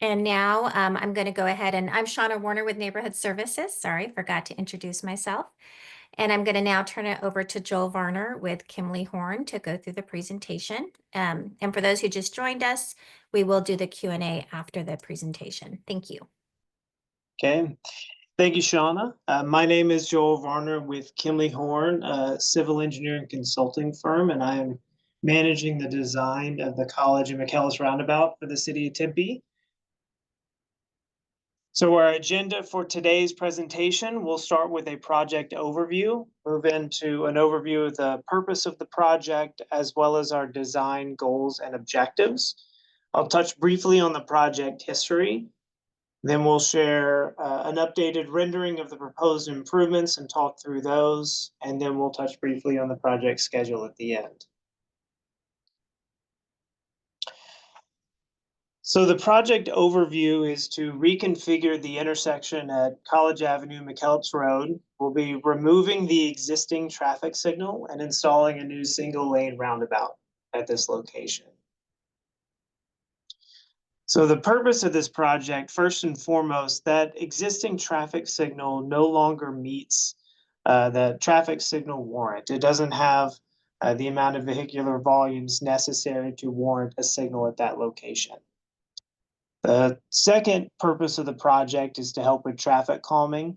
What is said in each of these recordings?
And now I'm going to go ahead and I'm Shauna Warner with Neighborhood Services. Sorry, forgot to introduce myself. And I'm going to now turn it over to Joel Varner with Kimley Horn to go through the presentation. And for those who just joined us, we will do the Q&A after the presentation. Thank you. Okay. Thank you, Shauna. My name is Joel Varner with Kimley Horn, a civil engineering consulting firm, and I am managing the design of the College and McKellips Roundabout for the city of Tempe. So our agenda for today's presentation, we'll start with a project overview, move into an overview of the purpose of the project, as well as our design goals and objectives. I'll touch briefly on the project history. Then we'll share an updated rendering of the proposed improvements and talk through those. And then we'll touch briefly on the project schedule at the end. So the project overview is to reconfigure the intersection at College Avenue, McKellips Road. We'll be removing the existing traffic signal and installing a new single lane roundabout at this location. So the purpose of this project, first and foremost, that existing traffic signal no longer meets the traffic signal warrant. It doesn't have the amount of vehicular volumes necessary to warrant a signal at that location. The second purpose of the project is to help with traffic calming.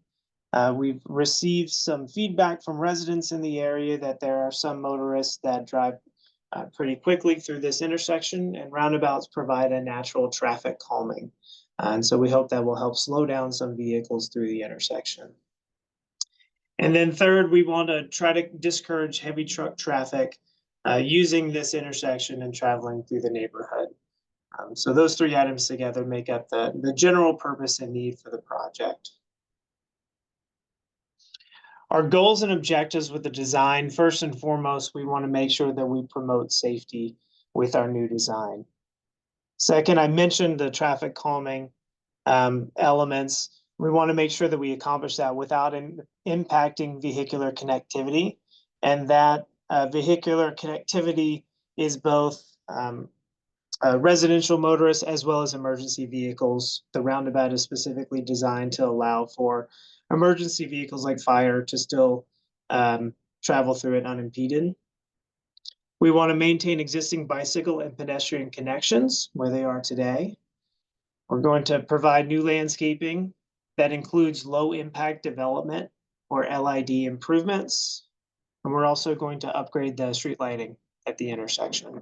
We've received some feedback from residents in the area that there are some motorists that drive pretty quickly through this intersection, and roundabouts provide a natural traffic calming. And so we hope that will help slow down some vehicles through the intersection. And then third, we want to try to discourage heavy truck traffic using this intersection and traveling through the neighborhood. So those three items together make up the general purpose and need for the project. Our goals and objectives with the design, first and foremost, we want to make sure that we promote safety with our new design. Second, I mentioned the traffic calming elements. We want to make sure that we accomplish that without impacting vehicular connectivity, and that vehicular connectivity is both residential motorists as well as emergency vehicles. The roundabout is specifically designed to allow for emergency vehicles like fire to still travel through it unimpeded. We want to maintain existing bicycle and pedestrian connections where they are today. We're going to provide new landscaping that includes low impact development or LID improvements. And we're also going to upgrade the street lighting at the intersection.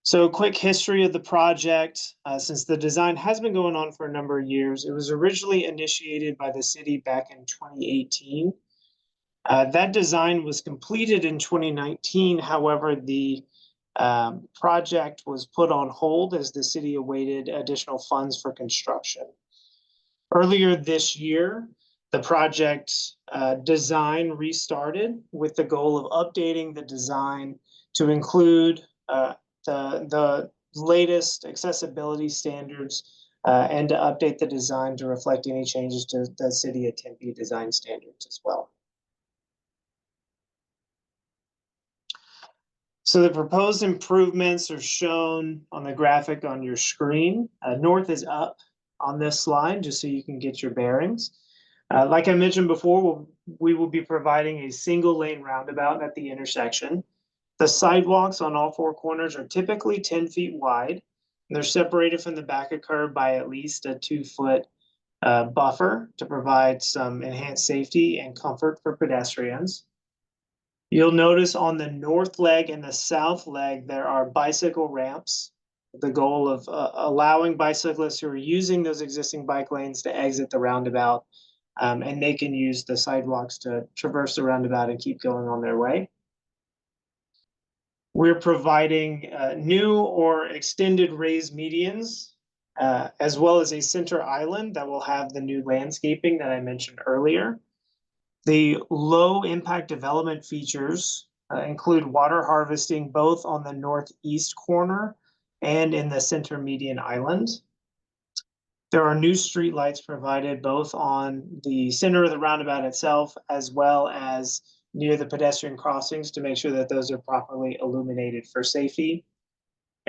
So a quick history of the project. Since the design has been going on for a number of years, it was originally initiated by the city back in 2018. That design was completed in 2019. However, the project was put on hold as the city awaited additional funds for construction. Earlier this year, the project design restarted with the goal of updating the design to include the latest accessibility standards and to update the design to reflect any changes to the City of Tempe design standards as well. So the proposed improvements are shown on the graphic on your screen. North is up on this slide, just so you can get your bearings. Like I mentioned before, we will be providing a single lane roundabout at the intersection. The sidewalks on all four corners are typically 10 feet wide. And they're separated from the back of curb by at least a 2-foot buffer to provide some enhanced safety and comfort for pedestrians. You'll notice on the north leg and the south leg, there are bicycle ramps. The goal of allowing bicyclists who are using those existing bike lanes to exit the roundabout, and they can use the sidewalks to traverse the roundabout and keep going on their way. We're providing new or extended raised medians, as well as a center island that will have the new landscaping that I mentioned earlier. The low impact development features include water harvesting both on the northeast corner and in the center median island. There are new streetlights provided both on the center of the roundabout itself, as well as near the pedestrian crossings to make sure that those are properly illuminated for safety.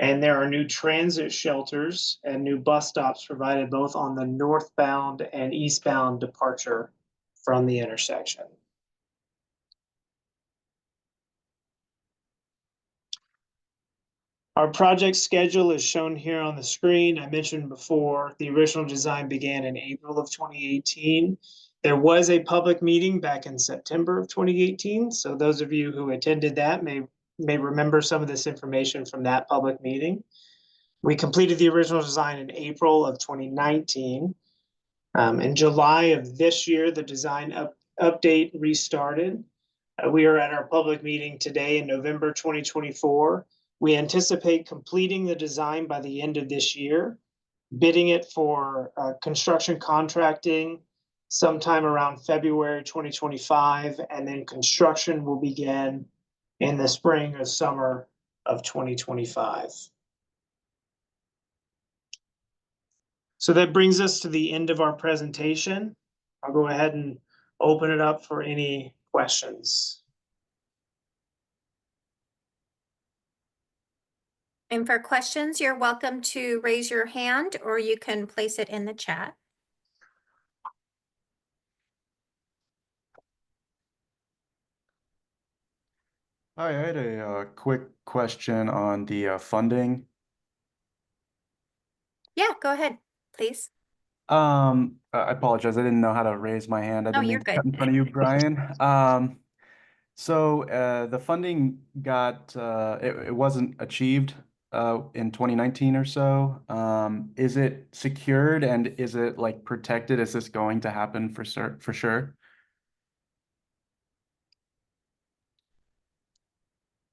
And there are new transit shelters and new bus stops provided both on the northbound and eastbound departure from the intersection. Our project schedule is shown here on the screen. I mentioned before, the original design began in April of 2018. There was a public meeting back in September of 2018. So those of you who attended that may remember some of this information from that public meeting. We completed the original design in April of 2019. In July of this year, the design update restarted. We are at our public meeting today in November 2024. We anticipate completing the design by the end of this year, bidding it for construction contracting sometime around February 2025, and then construction will begin in the spring or summer of 2025. So that brings us to the end of our presentation. I'll go ahead and open it up for any questions. And for questions, you're welcome to raise your hand or you can place it in the chat. Hi, I had a quick question on the funding. Yeah, go ahead, please. I apologize. I didn't know how to raise my hand. I No, didn't you're mean to cut good. in front of you, Brian. So the funding got it wasn't achieved in 2019 or so. Is it secured and is it like protected? Is this going to happen for sure?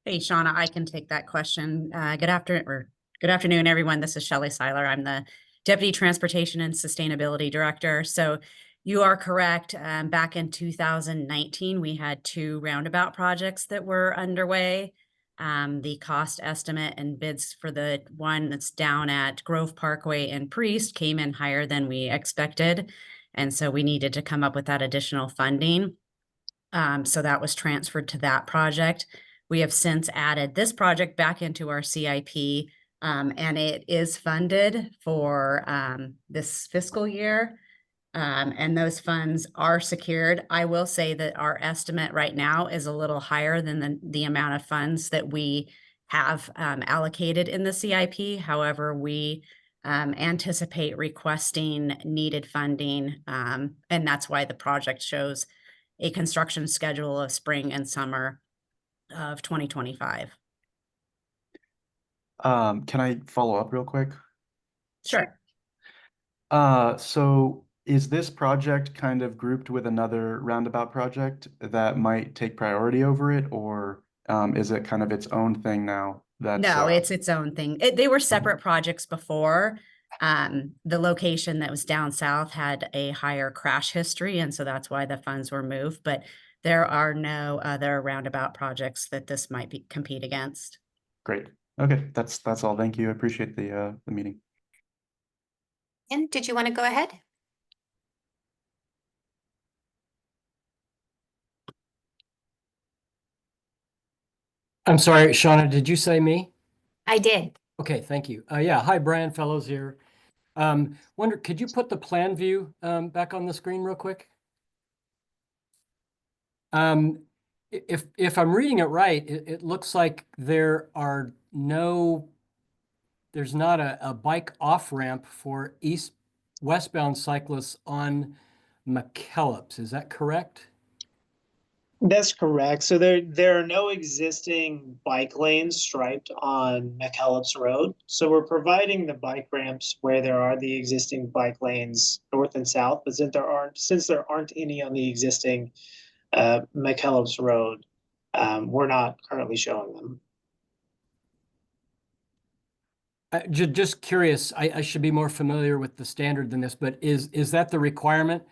Hey, Shauna, I can take that question. Good afternoon, everyone. This is Shelley Seiler. I'm the Deputy Transportation and Sustainability Director. So you are correct. Back in 2019, we had 2 roundabout projects that were underway. The cost estimate and bids for the one that's down at Grove Parkway and Priest came in higher than we expected. And so we needed to come up with that additional funding. So that was transferred to that project. We have since added this project back into our CIP, and it is funded for this fiscal year. And those funds are secured. I will say that our estimate right now is a little higher than the amount of funds that we have allocated in the CIP. However, we anticipate requesting needed funding, and that's why the project shows a construction schedule of spring and summer of 2025. Can I follow up real quick? Sure. So is this project kind of grouped with another roundabout project that might take priority over it, or is it kind of its own thing now? No, it's its own thing. They were separate projects before. The location that was down south had a higher crash history, and so that's why the funds were moved. But there are no other roundabout projects that this might compete against. Great. Okay, that's all. Thank you. I appreciate the meeting. And did you want to go ahead? I'm sorry, Shauna, did you say me? I did. Okay, thank you. Yeah, hi, Brian Fellows here. Wonder, could you put the plan view back on the screen real quick? If I'm reading it right, it looks like there's not a bike off ramp for westbound cyclists on McKellips. Is that correct? That's correct. So there are no existing bike lanes striped on McKellips Road. So we're providing the bike ramps where there are the existing bike lanes north and south, but since there aren't any on the existing McKellips Road, we're not currently showing them. Just curious, I should be more familiar with the standard than this, but is that the requirement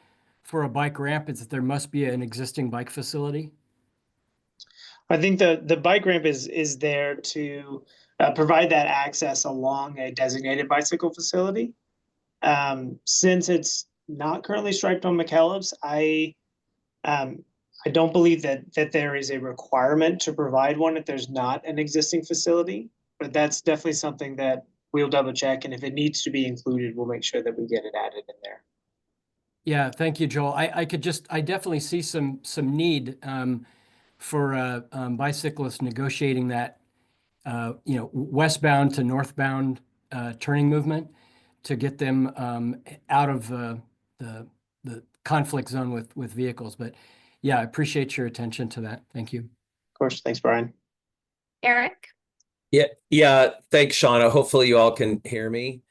for a bike ramp, is that there must be an existing bike facility? I think the bike ramp is there to provide that access along a designated bicycle facility. Since it's not currently striped on McKellips, I don't believe that there is a requirement to provide one if there's not an existing facility. but that's definitely something that we'll double check. And if it needs to be included, we'll make sure that we get it added in there. Yeah, thank you, Joel. I definitely see some need for bicyclists negotiating that westbound to northbound turning movement to get them out of the conflict zone with vehicles. But yeah, I appreciate your attention to that. Thank you. Of course, thanks, Brian. Eric? Yeah. Thanks, Shauna. Hopefully you all can hear me.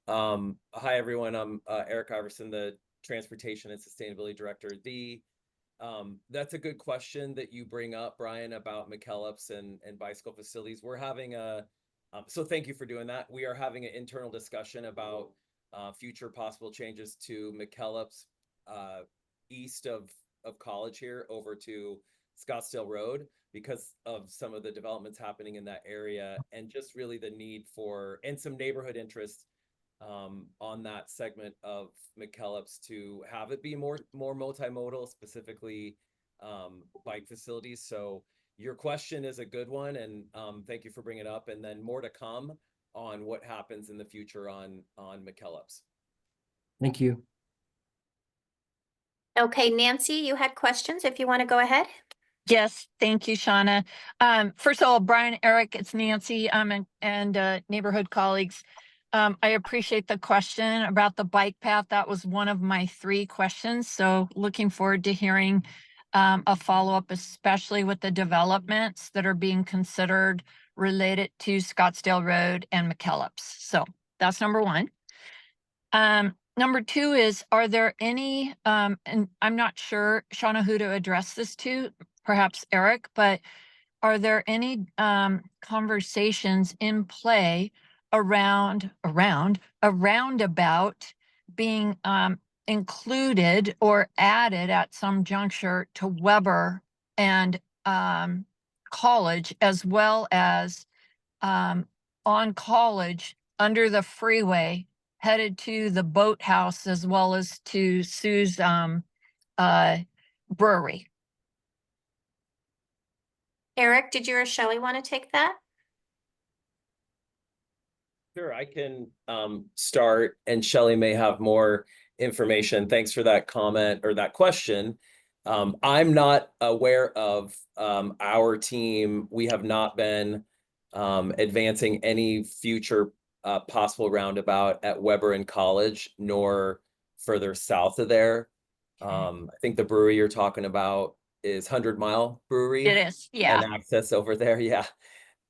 Hi, everyone. I'm Eric Iverson, the Transportation and Sustainability Director. That's a good question that you bring up, Brian, about McKellips and bicycle facilities. We're having so thank you for doing that. We are having an internal discussion about future possible changes to McKellips east of College here over to Scottsdale Road because of some of the developments happening in that area and just really the need for, and some neighborhood interest on that segment of McKellips to have it be more multimodal, specifically bike facilities. So your question is a good one, and thank you for bringing it up. And then more to come on what happens in the future on McKellips. Thank you. Okay, Nancy, you had questions if you want to go ahead. Yes, thank you, Shauna. First of all, Brian, Eric, it's Nancy, and neighborhood colleagues. I appreciate the question about the bike path. That was one of my 3 questions. So looking forward to hearing a follow-up, especially with the developments that are being considered related to Scottsdale Road and McKellips. So that's number 1. Number 2 is, are there any, and I'm not sure, Shauna, who to address this to, perhaps Eric, but are there any conversations in play around a roundabout being included or added at some juncture to Weber and College, as well as on College under the freeway headed to the boathouse as well as to Sue's brewery? Eric, did you or Shelley want to take that? Sure, I can start, and Shelley may have more information. Thanks for that comment or that question. I'm not aware of our team. We have not been advancing any future possible roundabout at Weber and College, nor further south of there. I think the brewery you're talking about is 100 Mile Brewery. It is, yeah. And access over there, yeah.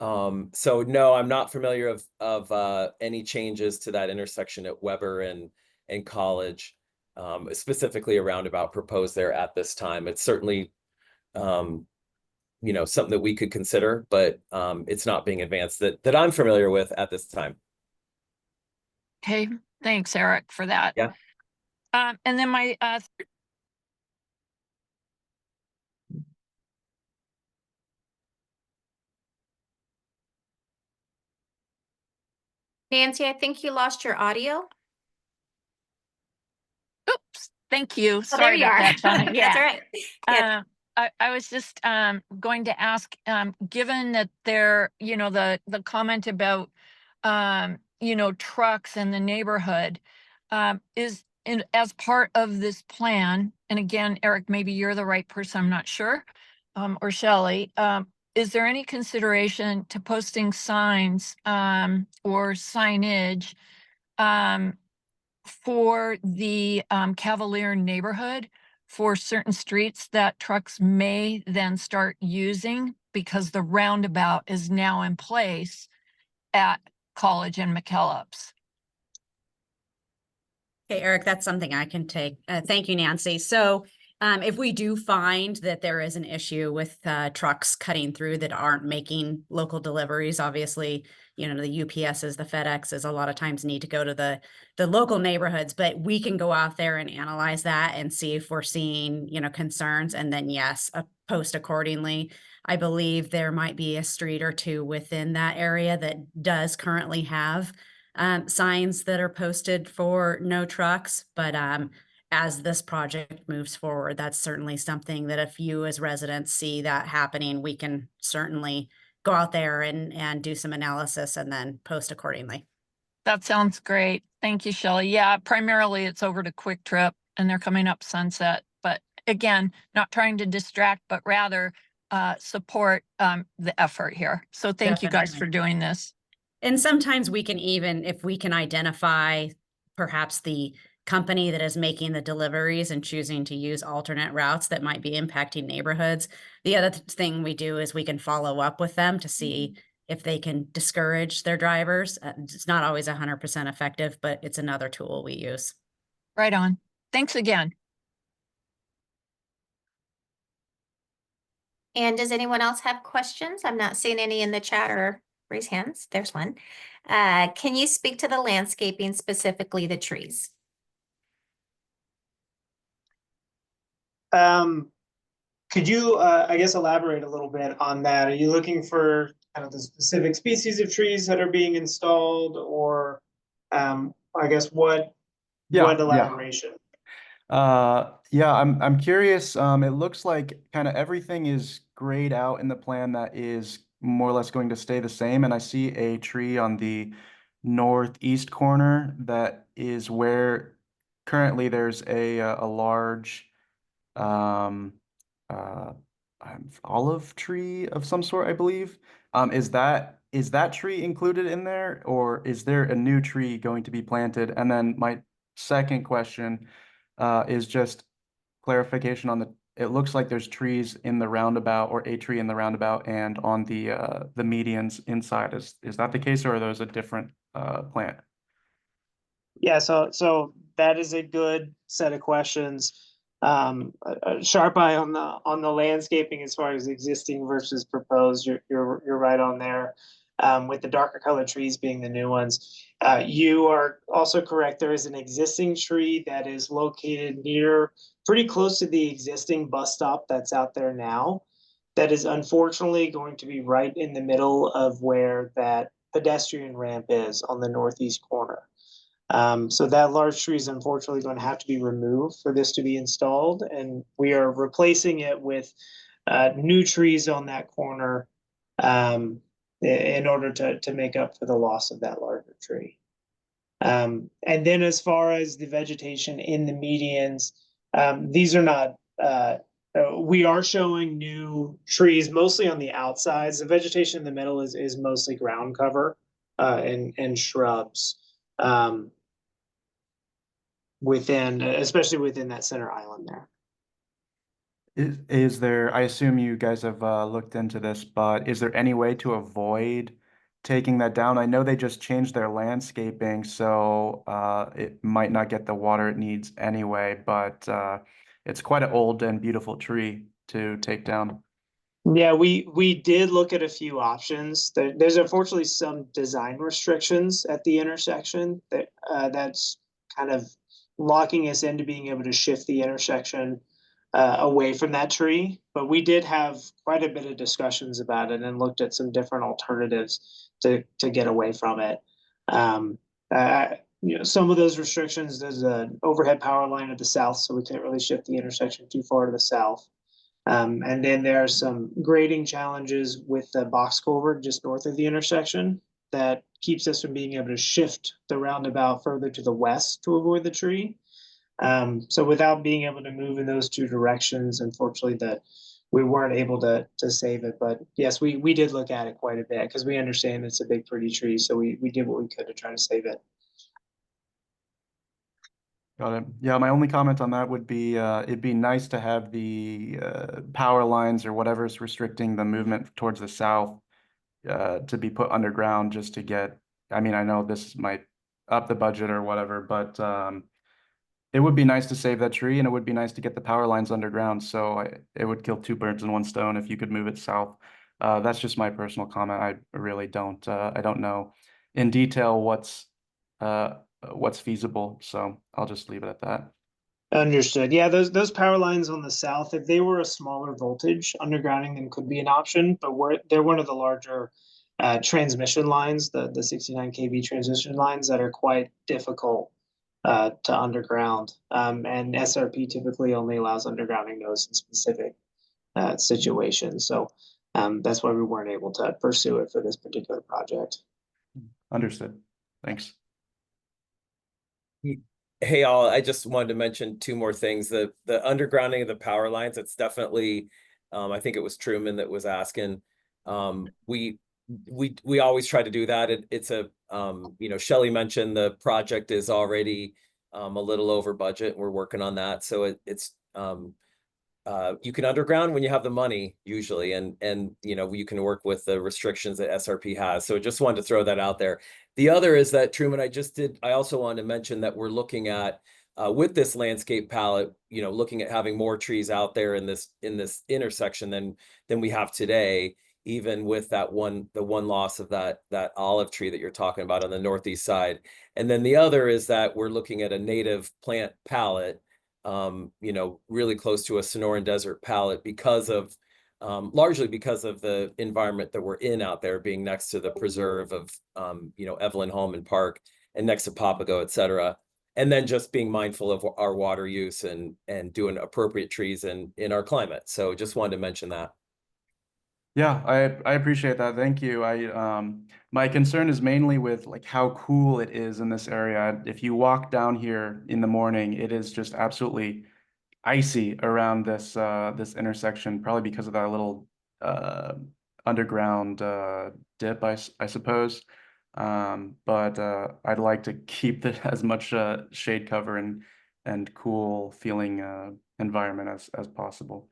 So no, I'm not familiar of any changes to that intersection at Weber and College, specifically a roundabout proposed there at this time. It's certainly, something that we could consider, but it's not being advanced that I'm familiar with at this time. Okay, thanks, Eric, for that. Yeah. And then my Nancy, I think you lost your audio. oops, thank you. Oh, there Sorry you about are. that, Shauna. That's all right. Yeah. I was just going to ask, given that there, the comment about trucks in the neighborhood, is as part of this plan, and again, Eric, maybe you're the right person, I'm not sure, or Shelley, is there any consideration to posting signs or signage for the Cavalier neighborhood for certain streets that trucks may then start using because the roundabout is now in place at College and McKellips? Okay, Eric, that's something I can take. Thank you, Nancy. So if we do find that there is an issue with trucks cutting through that aren't making local deliveries, obviously, the UPSs, the FedExes, a lot of times need to go to the local neighborhoods, but we can go out there and analyze that and see if we're seeing, concerns, and then yes, post accordingly. I believe there might be a street or two within that area that does currently have signs that are posted for no trucks, but as this project moves forward, that's certainly something that if you as residents see that happening, we can certainly go out there and do some analysis and then post accordingly. That sounds great. Thank you, Shelley. Yeah, primarily it's over to Quick Trip and they're coming up Sunset. But again, not trying to distract, but rather support the effort here. So thank you guys for Definitely. doing this. And sometimes we can even, if we can identify perhaps the company that is making the deliveries and choosing to use alternate routes that might be impacting neighborhoods. The other thing we do is we can follow up with them to see if they can discourage their drivers. It's not always 100% effective, but it's another tool we use. Right on. Thanks again. And does anyone else have questions? I'm not seeing any in the chat or raise hands. There's one. Can you speak to the landscaping, specifically the trees? Could you, I guess, elaborate a little bit on that? Are you looking for kind of the specific species of trees that are being installed, or I guess what elaboration? Yeah, I'm curious. It looks like kind of everything is grayed out in the plan that is more or less going to stay the same. And I see a tree on the northeast corner that is where currently there's a large um uh olive tree of some sort, I believe. Is that tree included in there, or is there a new tree going to be planted? And then my second question is just clarification on it looks like there's trees in the roundabout, or a tree in the roundabout and on the medians inside. Is that the case, or are those a different plant? Yeah, so that is a good set of questions. A sharp eye on the landscaping as far as existing versus proposed. You're right on there. With the darker colored trees being the new ones. You are also correct. There is an existing tree that is located pretty close to the existing bus stop that's out there now. That is unfortunately going to be right in the middle of where that pedestrian ramp is on the northeast corner. So that large tree is unfortunately going to have to be removed for this to be installed, and we are replacing it with new trees on that corner in order to make up for the loss of that larger tree. And then as far as the vegetation in the medians, these are not, we are showing new trees mostly on the outsides. The vegetation in the middle is mostly ground cover and shrubs especially within that center island there. Is there, I assume you guys have looked into this, but is there any way to avoid taking that down? I know they just changed their landscaping, so it might not get the water it needs anyway, but it's quite an old and beautiful tree to take down. Yeah, we did look at a few options. There's unfortunately some design restrictions at the intersection that's kind of locking us into being able to shift the intersection away from that tree. But we did have quite a bit of discussions about it and looked at some different alternatives to get away from it. Some of those restrictions, there's an overhead power line at the south, so we can't really shift the intersection too far to the south. And then there are some grading challenges with the box culvert just north of the intersection that keeps us from being able to shift the roundabout further to the west to avoid the tree. So without being able to move in those two directions, unfortunately, we weren't able to save it. But yes, we did look at it quite a bit because we understand it's a big, pretty tree. So we did what we could to try to save it. Got it. Yeah, my only comment on that would be it'd be nice to have the power lines or whatever's restricting the movement towards the south to be put underground just to get, I mean, I know this might up the budget or whatever, but it would be nice to save that tree, and it would be nice to get the power lines underground. So it would kill two birds in one stone if you could move it south. That's just my personal comment. I really don't, I don't know in detail what's feasible. So I'll just leave it at that. Understood. Yeah, those power lines on the south, if they were a smaller voltage, undergrounding them could be an option, but they're one of the larger transmission lines, the 69 kV transmission lines that are quite difficult to underground. And SRP typically only allows undergrounding those in specific situations. So That's why we weren't able to pursue it for this particular project. Understood. Thanks. Hey, all, I just wanted to mention two more things. The undergrounding of the power lines, it's definitely, I think it was Truman that was asking. We always try to do that. It's a, you know, Shelley mentioned the project is already a little over budget. We're working on that. So it's you can underground when you have the money usually, and you know, you can work with the restrictions that SRP has. So just wanted to throw that out there. The other is that, Truman, I also wanted to mention that we're looking at with this landscape palette, you know, looking at having more trees out there in this intersection than we have today, even with the one loss of that olive tree that you're talking about on the northeast side. And then the other is that we're looking at a native plant palette, you know, really close to a Sonoran Desert palette because of largely because of the environment that we're in out there, being next to the preserve of you know, Evelyn Holman Park and next to Papago, et cetera. And then just being mindful of our water use and doing appropriate trees in our climate. So just wanted to mention that. Yeah, I appreciate that. Thank you. My concern is mainly with like how cool it is in this area. If you walk down here in the morning, it is just absolutely icy around this intersection, probably because of that little underground dip, I suppose. But I'd like to keep as much shade cover and cool feeling environment as possible.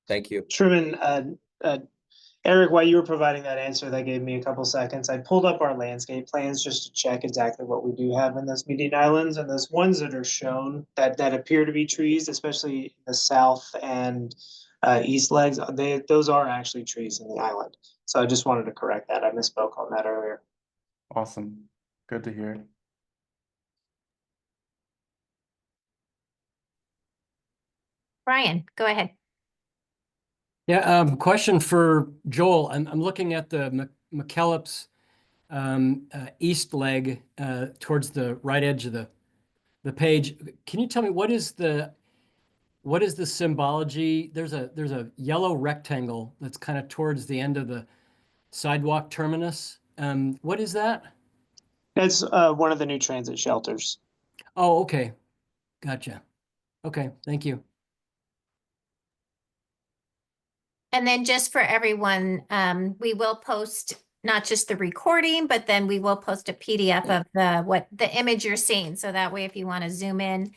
Thank you. Truman, Eric, while you were providing that answer, that gave me a couple seconds. I pulled up our landscape plans just to check exactly what we do have in those median islands, and those ones that are shown that appear to be trees, especially the south and east legs, those are actually trees in the island. So I just wanted to correct that. I misspoke on that earlier. Awesome. Good to hear. Brian, go ahead. Yeah, question for Joel. I'm looking at the McKellips east leg towards the right edge of the page. Can you tell me what is the symbology? There's a yellow rectangle that's kind of towards the end of the sidewalk terminus. What is that? That's one of the new transit shelters. Oh, okay. Gotcha. Okay, thank you. And then just for everyone, we will post not just the recording, but then we will post a PDF of the image you're seeing. So that way, if you want to zoom in,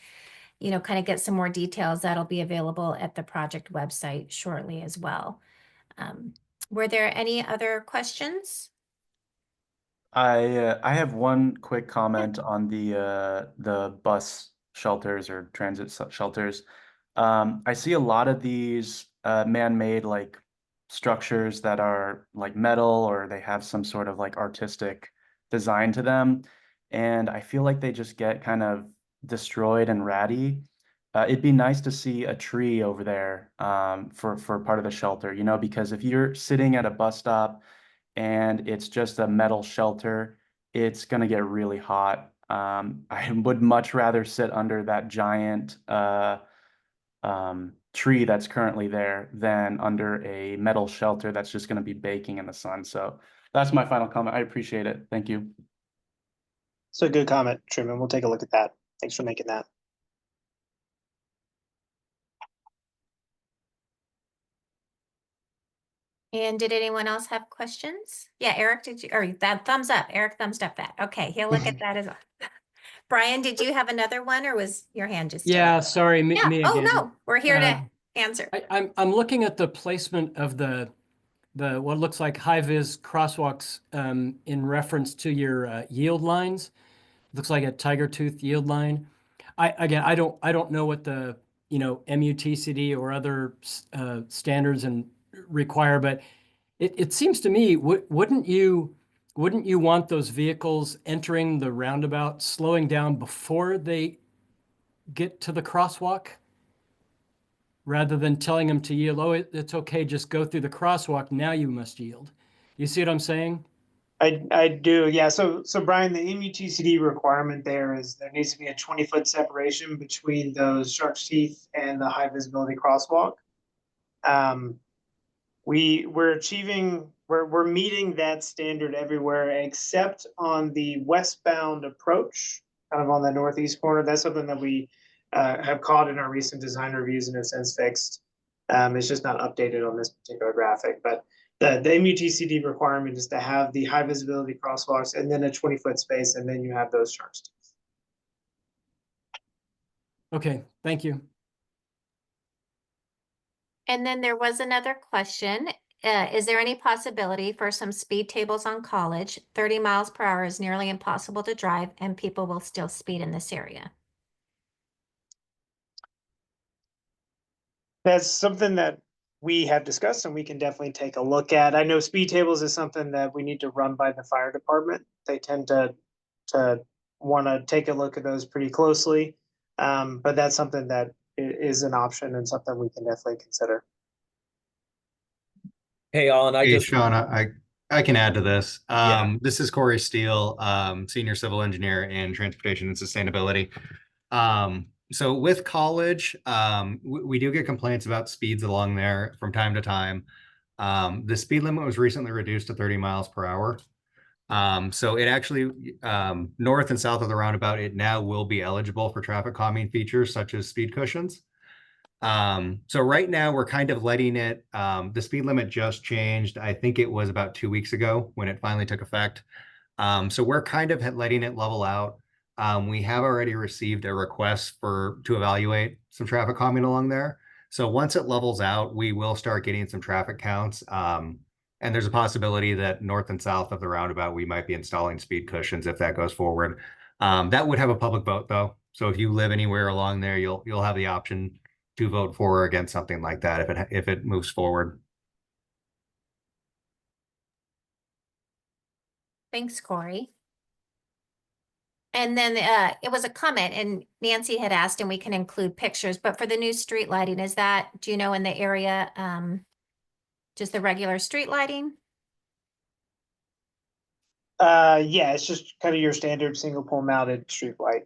you know, kind of get some more details, that'll be available at the project website shortly as well. Were there any other questions? I have one quick comment on the bus shelters or transit shelters. I see a lot of these man-made like structures that are like metal or they have some sort of like artistic design to them, and I feel like they just get kind of destroyed and ratty. It'd be nice to see a tree over there for part of the shelter, you know, because if you're sitting at a bus stop and it's just a metal shelter, it's gonna get really hot. I would much rather sit under that giant tree that's currently there than under a metal shelter that's just gonna be baking in the sun. So that's my final comment. I appreciate it. Thank you. So good comment, Truman. We'll take a look at that. Thanks for making that. And did anyone else have questions? Yeah, Eric, did you, or that thumbs up, Eric thumbs up that. Okay, he'll look at that as well. Brian, did you have another one or was your hand just still Yeah, up? sorry, me Oh, again. no, we're here to answer. I'm looking at the placement of the what looks like high-vis crosswalks in reference to your yield lines. Looks like a tiger tooth yield line. I don't know what the, you know, MUTCD or other standards and require, but it seems to me, wouldn't you want those vehicles entering the roundabout slowing down before they get to the crosswalk, rather than telling them to yield? Oh, it's okay, just go through the crosswalk, now you must yield. You see what I'm saying? I do, yeah. So Brian, the MUTCD requirement there is there needs to be a 20-foot separation between those shark's teeth and the high visibility crosswalk. We're meeting that standard everywhere except on the westbound approach, kind of on the northeast corner. That's something that we have caught in our recent design reviews and have since fixed. It's just not updated on this particular graphic, but the MUTCD requirement is to have the high visibility crosswalks and then a 20-foot space, and then you have those charge sticks. Okay, thank you. And then there was another question. Is there any possibility for some speed tables on College? 30 miles per hour is nearly impossible to drive and people will still speed in this area. That's something that we have discussed and we can definitely take a look at. I know speed tables is something that we need to run by the fire department. They tend to want to take a look at those pretty closely. But that's something that is an option and something we can definitely consider. Hey, Alan, Hey, Sean, I can add to this. Yeah. This is Corey Steele, Senior Civil Engineer in Transportation and Sustainability. So with College, we do get complaints about speeds along there from time to time. The speed limit was recently reduced to 30 miles per hour. So it actually, north and south of the roundabout, it now will be eligible for traffic calming features such as speed cushions. So right now we're kind of letting it, the speed limit just changed. I think it was about 2 weeks ago when it finally took effect. So we're kind of letting it level out. We have already received a request to evaluate some traffic calming along there. So once it levels out, we will start getting some traffic counts. And there's a possibility that north and south of the roundabout, we might be installing speed cushions if that goes forward. That would have a public vote though. So if you live anywhere along there, you'll have the option to vote for or against something like that if it moves forward. Thanks, Corey. And then it was a comment and Nancy had asked, and we can include pictures, but for the new street lighting, is that, do you know, in the area, just the regular street lighting? Yeah, it's just kind of your standard single pole mounted street light.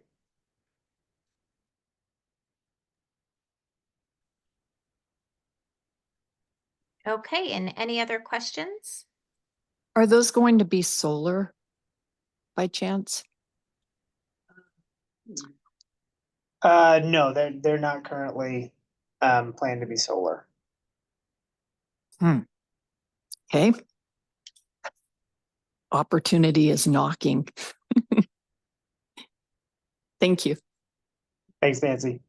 Okay, and any other questions? Are those going to be solar by chance? No, they're not currently planned to be solar. Okay. Opportunity is knocking. Thank you. Thanks, Nancy.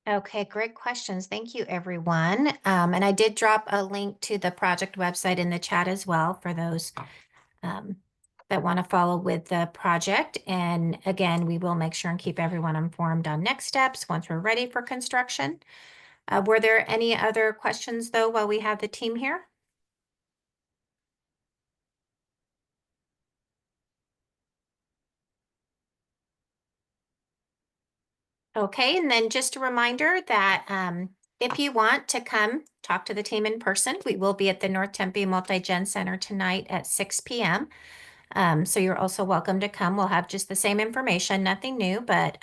Okay, great questions. Thank you, everyone. And I did drop a link to the project website in the chat as well for those that want to follow with the project. And again, we will make sure and keep everyone informed on next steps once we're ready for construction. Were there any other questions though while we have the team here? Okay, and then just a reminder that if you want to come talk to the team in person, we will be at the North Tempe Multi-Gen Center tonight at 6 p.m. So you're also welcome to come. We'll have just the same information, nothing new, but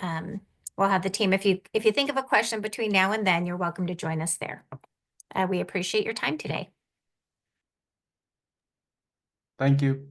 we'll have the team. If you think of a question between now and then, you're welcome to join us there. We appreciate your time today. Thank you.